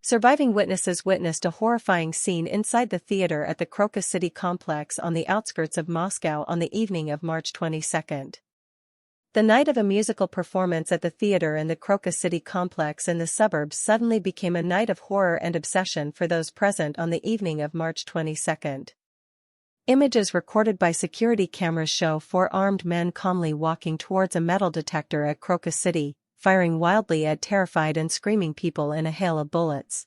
Surviving witnesses witnessed a horrifying scene inside the theater at the Crocus city complex on the outskirts of Moscow on the evening of March 22. The night of a musical performance at the theater in the Crocus city complex in the suburbs suddenly became a night of horror and obsession for those present on the evening of March 22. Images recorded by security cameras show four armed men calmly walking towards a metal detector at Crocus City, firing wildly at terrified and screaming people in a hail of bullets.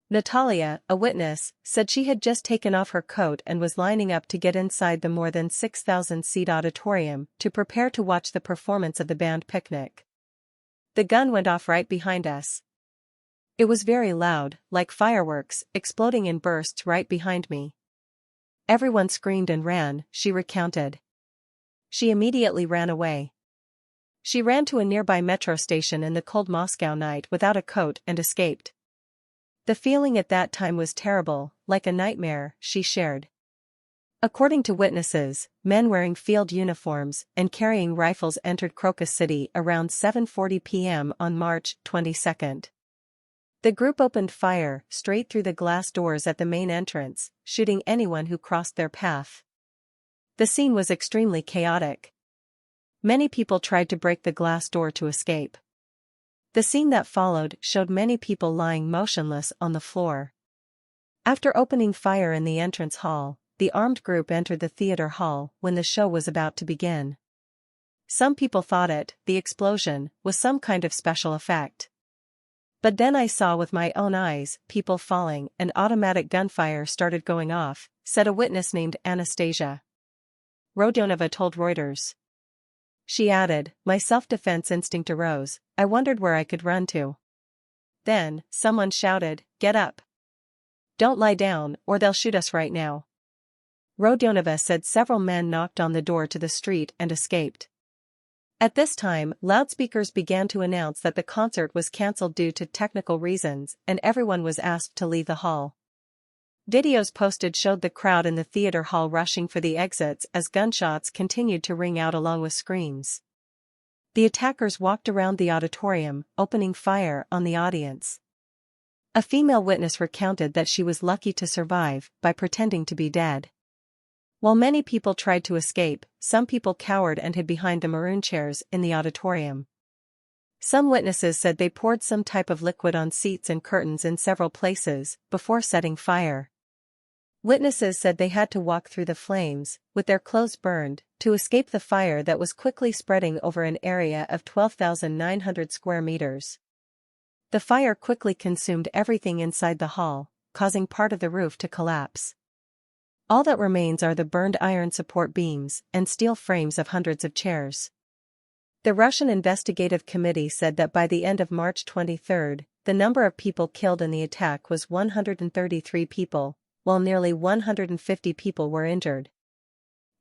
Natalia, a witness, said she had just taken off her coat and was lining up to get inside the more than 6,000-seat auditorium to prepare to watch the performance of the band Picnic. The gun went off right behind us. It was very loud, like fireworks, exploding in bursts right behind me. Everyone screamed and ran, she recounted. She immediately ran away. She ran to a nearby metro station in the cold Moscow night without a coat and escaped. The feeling at that time was terrible, like a nightmare, she shared. According to witnesses, men wearing field uniforms and carrying rifles entered Crocus City around 7:40 p.m. on March 22. The group opened fire straight through the glass doors at the main entrance, shooting anyone who crossed their path. The scene was extremely chaotic. Many people tried to break the glass door to escape. The scene that followed showed many people lying motionless on the floor. After opening fire in the entrance hall, the armed group entered the theater hall when the show was about to begin. Some people thought the explosion, was some kind of special effect. But then I saw with my own eyes people falling and automatic gunfire started going off, said a witness named Anastasia Rodionova told Reuters. She added, my self-defense instinct arose, I wondered where I could run to. Then, someone shouted, get up. Don't lie down, or they'll shoot us right now. Rodionova said several men knocked on the door to the street and escaped. At this time, loudspeakers began to announce that the concert was cancelled due to technical reasons, and everyone was asked to leave the hall. Videos posted showed the crowd in the theater hall rushing for the exits as gunshots continued to ring out along with screams. The attackers walked around the auditorium, opening fire on the audience. A female witness recounted that she was lucky to survive by pretending to be dead. While many people tried to escape, some people cowered and hid behind the maroon chairs in the auditorium. Some witnesses said they poured some type of liquid on seats and curtains in several places before setting fire. Witnesses said they had to walk through the flames, with their clothes burned, to escape the fire that was quickly spreading over an area of 12,900 square meters. The fire quickly consumed everything inside the hall, causing part of the roof to collapse. All that remains are the burned iron support beams and steel frames of hundreds of chairs. The Russian Investigative Committee said that by the end of March 23, the number of people killed in the attack was 133 people, while nearly 150 people were injured.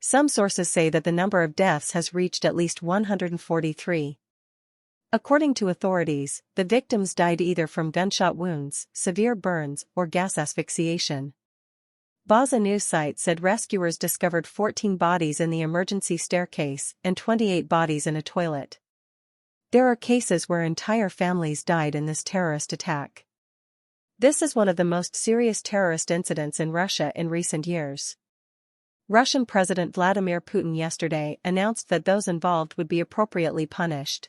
Some sources say that the number of deaths has reached at least 143. According to authorities, the victims died either from gunshot wounds, severe burns, or gas asphyxiation. Baza news site said rescuers discovered 14 bodies in the emergency staircase and 28 bodies in a toilet. There are cases where entire families died in this terrorist attack. This is one of the most serious terrorist incidents in Russia in recent years. Russian President Vladimir Putin yesterday announced that those involved would be appropriately punished.